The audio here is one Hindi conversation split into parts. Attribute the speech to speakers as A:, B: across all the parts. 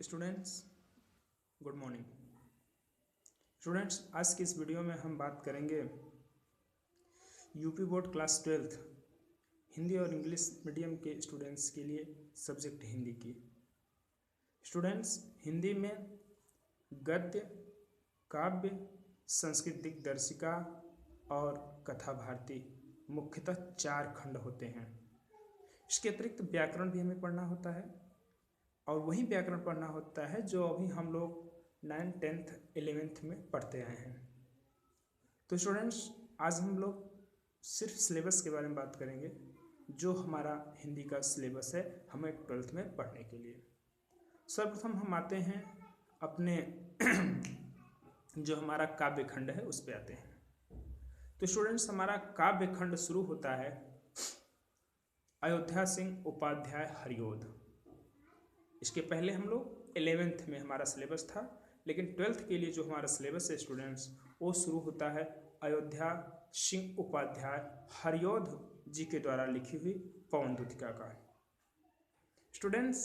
A: Students, good morning. स्टूडेंट्स, आज की इस वीडियो में हम बात करेंगे UP board class 12th Hindi और इंग्लिश मीडियम के स्टूडेंट्स के लिए सब्जेक्ट हिंदी की। स्टूडेंट्स, हिंदी में गद्य, काव्य, संस्कृत दिग्दर्शिका और कथा भारती मुख्यतः 4 खंड होते हैं। इसके अतिरिक्त व्याकरण भी हमें पढ़ना होता है और वही व्याकरण पढ़ना होता है जो अभी हम लोग 9th 10th 11th में पढ़ते आए हैं। तो स्टूडेंट्स, आज हम लोग सिर्फ सिलेबस के बारे में बात करेंगे जो हमारा हिंदी का सिलेबस है हमें 12th में पढ़ने के लिए। सर्वप्रथम हम आते हैं अपने जो हमारा काव्य खंड है उस पर आते हैं। तो स्टूडेंट्स, हमारा काव्य खंड शुरू होता है अयोध्या सिंह उपाध्याय हरिओद। इसके पहले हम लोग 11th में हमारा सिलेबस था, लेकिन 12th के लिए जो हमारा सिलेबस है स्टूडेंट्स वो शुरू होता है अयोध्या सिंह उपाध्याय हरिओद जी के द्वारा लिखी हुई पवन दूतिका का। स्टूडेंट्स,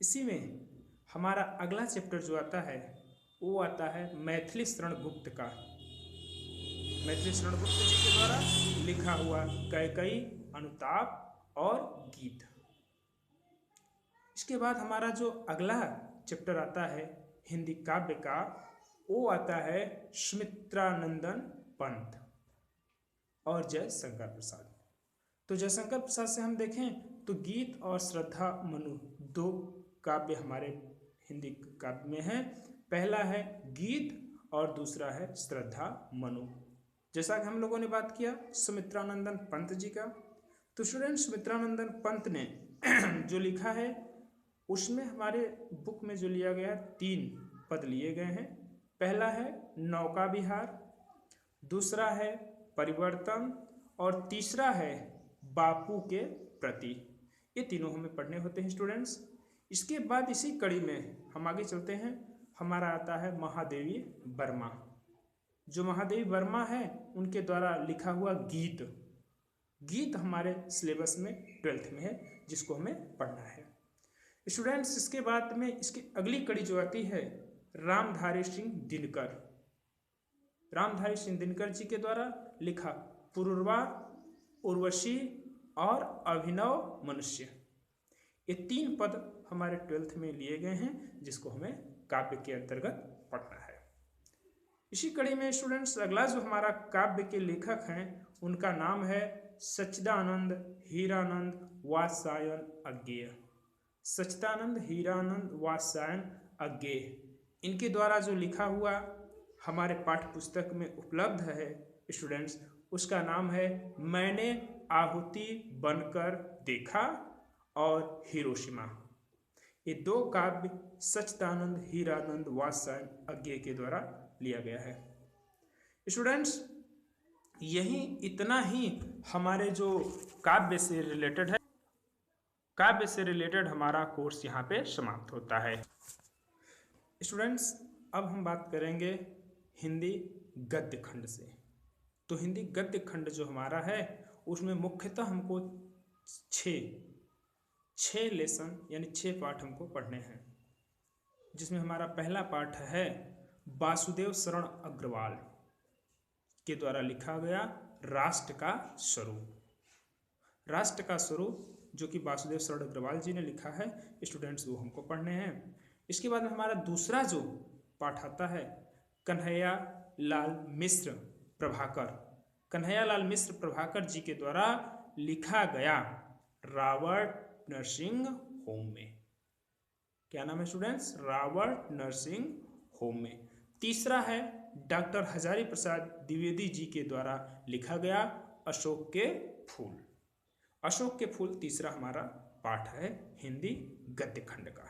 A: इसी में हमारा अगला चैप्टर जो आता है वो आता है मैथिली शरण गुप्त का। मैथिली शरण गुप्त जी के द्वारा लिखा हुआ कैकेयी, अनुताप और गीत। इसके बाद हमारा जो अगला चैप्टर आता है हिंदी काव्य का वो आता है सुमित्रानंदन पंत और जयशंकर प्रसाद। तो जयशंकर प्रसाद से हम देखें तो गीत और श्रद्धा मनु 2 काव्य हमारे हिंदी काव्य में है। पहला है गीत और दूसरा है श्रद्धा मनु। जैसा कि हम लोगों ने बात किया सुमित्रानंदन पंत जी का, तो स्टूडेंट सुमित्रानंदन पंत ने जो लिखा है उसमें हमारे बुक में जो लिया गया है 3 पद लिए गए हैं। पहला है नौका विहार, दूसरा है परिवर्तन और तीसरा है बापू के प्रति। ये तीनों हमें पढ़ने होते हैं स्टूडेंट्स। इसके बाद इसी कड़ी में हम आगे चलते हैं। हमारा आता है महादेवी वर्मा। जो महादेवी वर्मा है उनके द्वारा लिखा हुआ गीत हमारे सिलेबस में 12th में है जिसको हमें पढ़ना है स्टूडेंट्स। इसके बाद में इसकी अगली कड़ी जो आती है रामधारी सिंह दिनकर। रामधारी सिंह दिनकर जी के द्वारा लिखा पुरूरवा, उर्वशी और अभिनव मनुष्य। ये 3 पद हमारे 12th में लिए गए हैं जिसको हमें काव्य के अंतर्गत पढ़ना है। इसी कड़ी में स्टूडेंट्स अगला जो हमारा काव्य के लेखक हैं उनका नाम है सच्चिदानंद हीरानंद वात्स्यायन अज्ञेय। सच्चिदानंद हीरानंद वात्स्यायन अज्ञेय इनके द्वारा जो लिखा हुआ हमारे पाठ्य पुस्तक में उपलब्ध है स्टूडेंट्स, उसका नाम है मैंने आहुति बनकर देखा और हिरोशिमा। ये 2 काव्य सच्चिदानंद हीरानंद वात्स्यायन अज्ञेय के द्वारा लिया गया है स्टूडेंट्स। यही इतना ही हमारे जो काव्य से रिलेटेड है, काव्य से रिलेटेड हमारा कोर्स यहाँ पे समाप्त होता है स्टूडेंट्स। अब हम बात करेंगे हिंदी गद्य खंड से। तो हिंदी गद्य खंड जो हमारा है उसमें मुख्यतः हमको 6 लेसन यानी 6 पाठ हमको पढ़ने हैं, जिसमें हमारा पहला पाठ है वासुदेव शरण अग्रवाल के द्वारा लिखा गया राष्ट्र का स्वरूप। राष्ट्र का स्वरूप जो कि वासुदेव शरण अग्रवाल जी ने लिखा है स्टूडेंट्स, वो हमको पढ़ने हैं। इसके बाद हमारा दूसरा जो पाठ आता है कन्हैया लाल मिश्र प्रभाकर। कन्हैया लाल मिश्र प्रभाकर जी के द्वारा लिखा गया रावण नरसिंह होम में। क्या नाम है स्टूडेंट्स? रावण नरसिंह होम में। तीसरा है डॉक्टर हजारी प्रसाद द्विवेदी जी के द्वारा लिखा गया अशोक के फूल। अशोक के फूल तीसरा हमारा पाठ है हिंदी गद्य खंड का।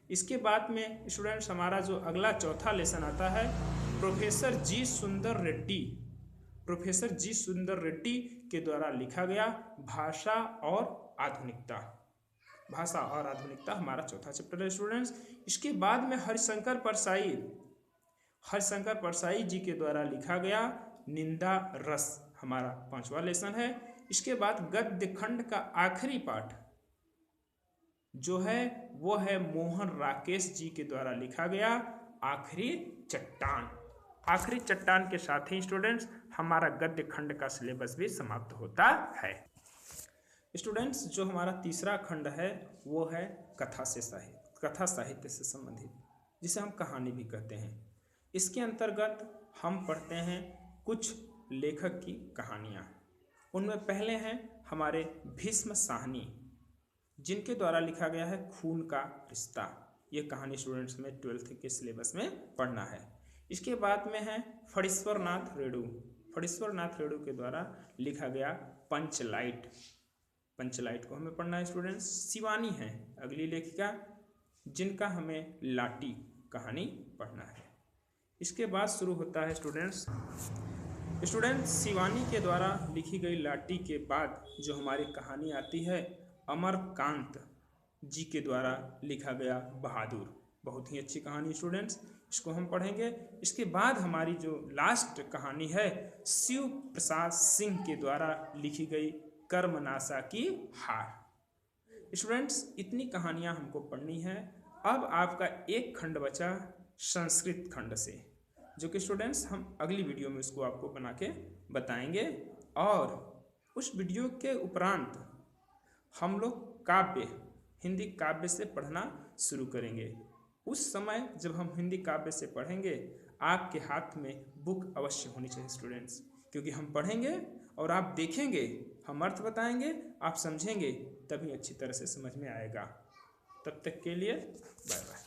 A: इसके बाद में स्टूडेंट्स हमारा जो अगला चौथा लेसन आता है प्रोफेसर जी सुंदर रेड्डी। प्रोफेसर जी सुंदर रेड्डी के द्वारा लिखा गया भाषा और आधुनिकता। भाषा और आधुनिकता हमारा चौथा चैप्टर है स्टूडेंट्स। इसके बाद में हरिशंकर परसाई जी के द्वारा लिखा गया निंदा रस हमारा 5वां लेसन है। इसके बाद गद्य खंड का आखिरी पाठ जो है वो है मोहन राकेश जी के द्वारा लिखा गया आखिरी चट्टान। आखिरी चट्टान के साथ ही स्टूडेंट्स हमारा गद्य खंड का सिलेबस भी समाप्त होता है। स्टूडेंट्स जो हमारा तीसरा खंड है वो है कथा साहित्य से संबंधित, जिसे हम कहानी भी कहते हैं। इसके अंतर्गत हम पढ़ते हैं कुछ लेखक की कहानियाँ। उनमें पहले हैं हमारे भीष्म साहनी, जिनके द्वारा लिखा गया है खून का रिश्ता। ये कहानी स्टूडेंट्स में 12th के सिलेबस में पढ़ना है। इसके बाद में है फणीश्वर नाथ रेणु के द्वारा लिखा गया पंचलाइट को हमें पढ़ना है स्टूडेंट्स। शिवानी है अगली लेखिका, जिनका हमें लाटी कहानी पढ़ना है। इसके बाद शुरू होता है स्टूडेंट्स शिवानी के द्वारा लिखी गई लाटी के बाद जो हमारी कहानी आती है अमरकांत जी के द्वारा लिखा गया बहादुर। बहुत ही अच्छी कहानी स्टूडेंट्स, इसको हम पढ़ेंगे। इसके बाद हमारी जो लास्ट कहानी है शिव प्रसाद सिंह के द्वारा लिखी गई कर्मनाशा की हार। स्टूडेंट्स इतनी कहानियां हमको पढ़नी है। अब आपका एक खंड बचा संस्कृत खंड से, जो कि स्टूडेंट्स हम अगली वीडियो में उसको आपको बना के बताएंगे। और उस वीडियो के उपरांत हम लोग हिंदी काव्य से पढ़ना शुरू करेंगे। उस समय जब हम हिंदी काव्य से पढ़ेंगे आपके हाथ में बुक अवश्य होनी चाहिए स्टूडेंट्स, क्योंकि हम पढ़ेंगे और आप देखेंगे, हम अर्थ बताएंगे, आप समझेंगे, तभी अच्छी तरह से समझ में आएगा। तब तक के लिए बाय बाय।